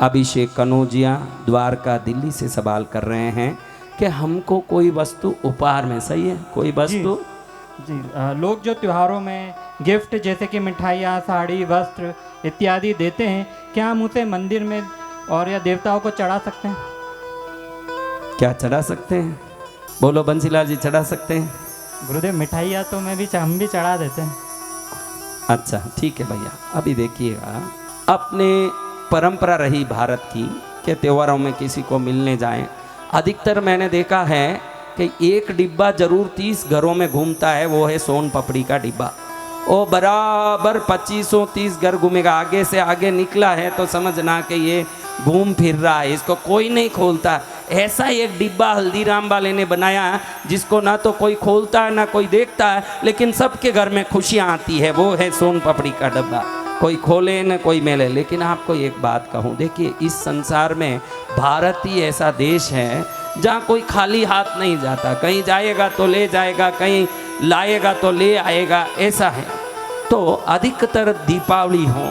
अभिषेक कनौजिया द्वारका दिल्ली से सवाल कर रहे हैं कि हमको कोई वस्तु उपहार में, सही है, कोई वस्तु जी, लोग जो त्योहारों में गिफ्ट जैसे कि मिठाइयाँ, साड़ी, वस्त्र इत्यादि देते हैं, क्या हम उसे मंदिर में और या देवताओं को चढ़ा सकते हैं? क्या चढ़ा सकते हैं? बोलो बंसीलाल जी, चढ़ा सकते हैं? गुरुदेव, मिठाइयाँ तो हम भी चढ़ा देते हैं। अच्छा ठीक है भैया। अभी देखिएगा, अपने परंपरा रही भारत की कि त्योहारों में किसी को मिलने जाएं। अधिकतर मैंने देखा है कि एक डिब्बा जरूर 30 घरों में घूमता है, वो है सोन पापड़ी का डिब्बा। वो बराबर 2530 घर घूमेगा, आगे से आगे निकला है तो समझना कि ये घूम फिर रहा है, इसको कोई नहीं खोलता। ऐसा एक डिब्बा हल्दीराम वाले ने बनाया जिसको ना तो कोई खोलता है ना कोई देखता है, लेकिन सबके घर में खुशियाँ आती है। वो है सोन पापड़ी का डिब्बा, कोई खोले न कोई मेले। लेकिन आपको एक बात कहूँ, देखिए इस संसार में भारत ही ऐसा देश है जहाँ कोई खाली हाथ नहीं जाता। कहीं जाएगा तो ले जाएगा, कहीं लाएगा तो ले आएगा, ऐसा है। तो अधिकतर दीपावली हो,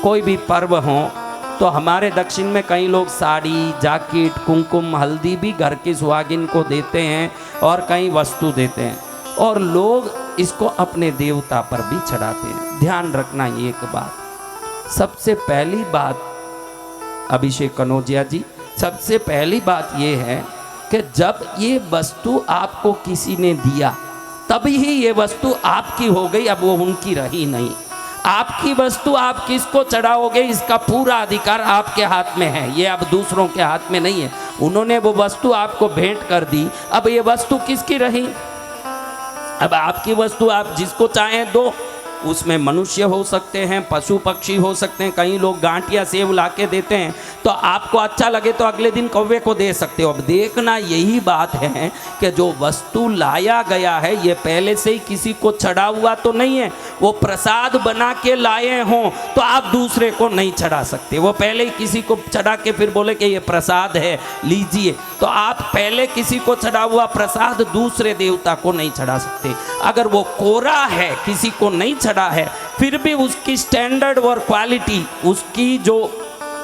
कोई भी पर्व हो, तो हमारे दक्षिण में कई लोग साड़ी, जैकेट, कुमकुम, हल्दी भी घर की सुहागिन को देते हैं और कई वस्तु देते हैं, और लोग इसको अपने देवता पर भी चढ़ाते हैं। ध्यान रखना एक बात, सबसे पहली बात अभिषेक कनौजिया जी, सबसे पहली बात ये है कि जब ये वस्तु आपको किसी ने दिया तभी ही ये वस्तु आपकी हो गई, अब वो उनकी रही नहीं। आपकी वस्तु आप किसको चढ़ाओगे, इसका पूरा अधिकार आपके हाथ में है, ये अब दूसरों के हाथ में नहीं है। उन्होंने वो वस्तु आपको भेंट कर दी, अब ये वस्तु किसकी रही? अब आपकी वस्तु आप जिसको चाहें दो। उसमें मनुष्य हो सकते हैं, पशु पक्षी हो सकते हैं, कई लोग गांठिया सेब ला के देते हैं, तो आपको अच्छा लगे तो अगले दिन कौवे को दे सकते हो। अब देखना यही बात है कि जो वस्तु लाया गया है ये पहले से ही किसी को चढ़ा हुआ तो नहीं है। वो प्रसाद बना के लाए हों तो आप दूसरे को नहीं चढ़ा सकते। वो पहले ही किसी को चढ़ा के फिर बोले कि ये प्रसाद है, लीजिए, तो आप पहले किसी को चढ़ा हुआ प्रसाद दूसरे देवता को नहीं चढ़ा सकते। अगर वो कोरा है, किसी को नहीं चढ़ा है, फिर भी उसकी स्टैंडर्ड और क्वालिटी, उसकी जो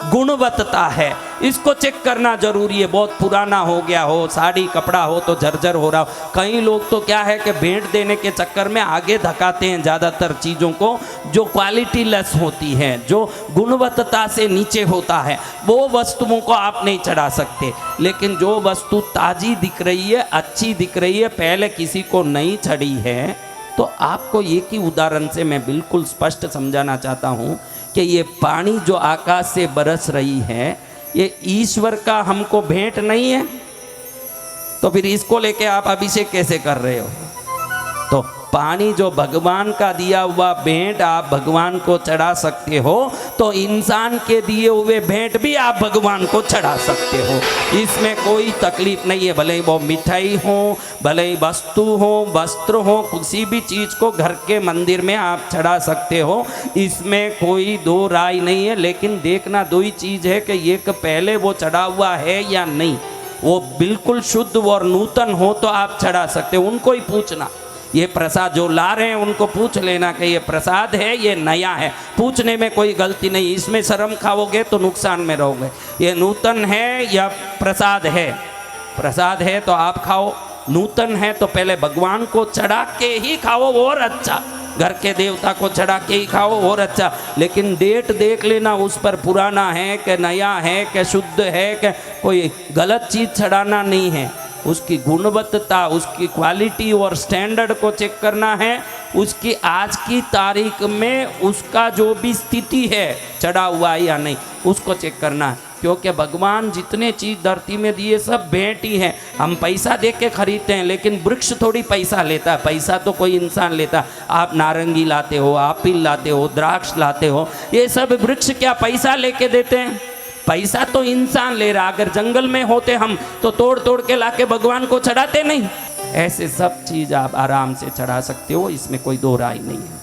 गुणवत्ता है, इसको चेक करना जरूरी है। बहुत पुराना हो गया हो, साड़ी कपड़ा हो तो जर्जर हो रहा हो। कई लोग तो क्या है कि भेंट देने के चक्कर में आगे धकाते हैं ज़्यादातर चीज़ों को जो क्वालिटी लेस होती है, जो गुणवत्ता से नीचे होता है, वो वस्तुओं को आप नहीं चढ़ा सकते। लेकिन जो वस्तु ताज़ी दिख रही है, अच्छी दिख रही है, पहले किसी को नहीं चढ़ी है, तो आपको एक ही उदाहरण से मैं बिल्कुल स्पष्ट समझाना चाहता हूँ कि ये पानी जो आकाश से बरस रही है, ये ईश्वर का हमको भेंट नहीं है, तो फिर इसको लेके आप अभिषेक कैसे कर रहे हो? तो पानी जो भगवान का दिया हुआ भेंट आप भगवान को चढ़ा सकते हो, तो इंसान के दिए हुए भेंट भी आप भगवान को चढ़ा सकते हो। इसमें कोई तकलीफ नहीं है। भले ही वो मिठाई हो, भले ही वस्तु हो, वस्त्र हो, किसी भी चीज़ को घर के मंदिर में आप चढ़ा सकते हो, इसमें कोई दो राय नहीं है। लेकिन देखना दो ही चीज़ है कि एक पहले वो चढ़ा हुआ है या नहीं। वो बिल्कुल शुद्ध और नूतन हो तो आप चढ़ा सकते हो। उनको ही पूछना, ये प्रसाद जो ला रहे हैं उनको पूछ लेना कि ये प्रसाद है, ये नया है। पूछने में कोई गलती नहीं, इसमें शर्म खाओगे तो नुकसान में रहोगे। ये नूतन है या प्रसाद है? प्रसाद है तो आप खाओ, नूतन है तो पहले भगवान को चढ़ा के ही खाओ और अच्छा, घर के देवता को चढ़ा के ही खाओ और अच्छा। लेकिन डेट देख लेना उस पर, पुराना है कि नया है कि शुद्ध है कि कोई गलत चीज़ चढ़ाना नहीं है। उसकी गुणवत्ता, उसकी क्वालिटी और स्टैंडर्ड को चेक करना है। उसकी आज की तारीख में उसका जो भी स्थिति है, चढ़ा हुआ है या नहीं, उसको चेक करना है। क्योंकि भगवान जितने चीज़ धरती में दिए सब भेंट ही हैं। हम पैसा दे के खरीदते हैं, लेकिन वृक्ष थोड़ी पैसा लेता है, पैसा तो कोई इंसान लेता। आप नारंगी लाते हो, एप्पल लाते हो, द्राक्ष लाते हो, ये सब वृक्ष क्या पैसा लेके देते हैं? पैसा तो इंसान ले रहा। अगर जंगल में होते हम तो तोड़ तोड़ के लाके भगवान को चढ़ाते नहीं। ऐसे सब चीज़ आप आराम से चढ़ा सकते हो, इसमें कोई दो राय नहीं है।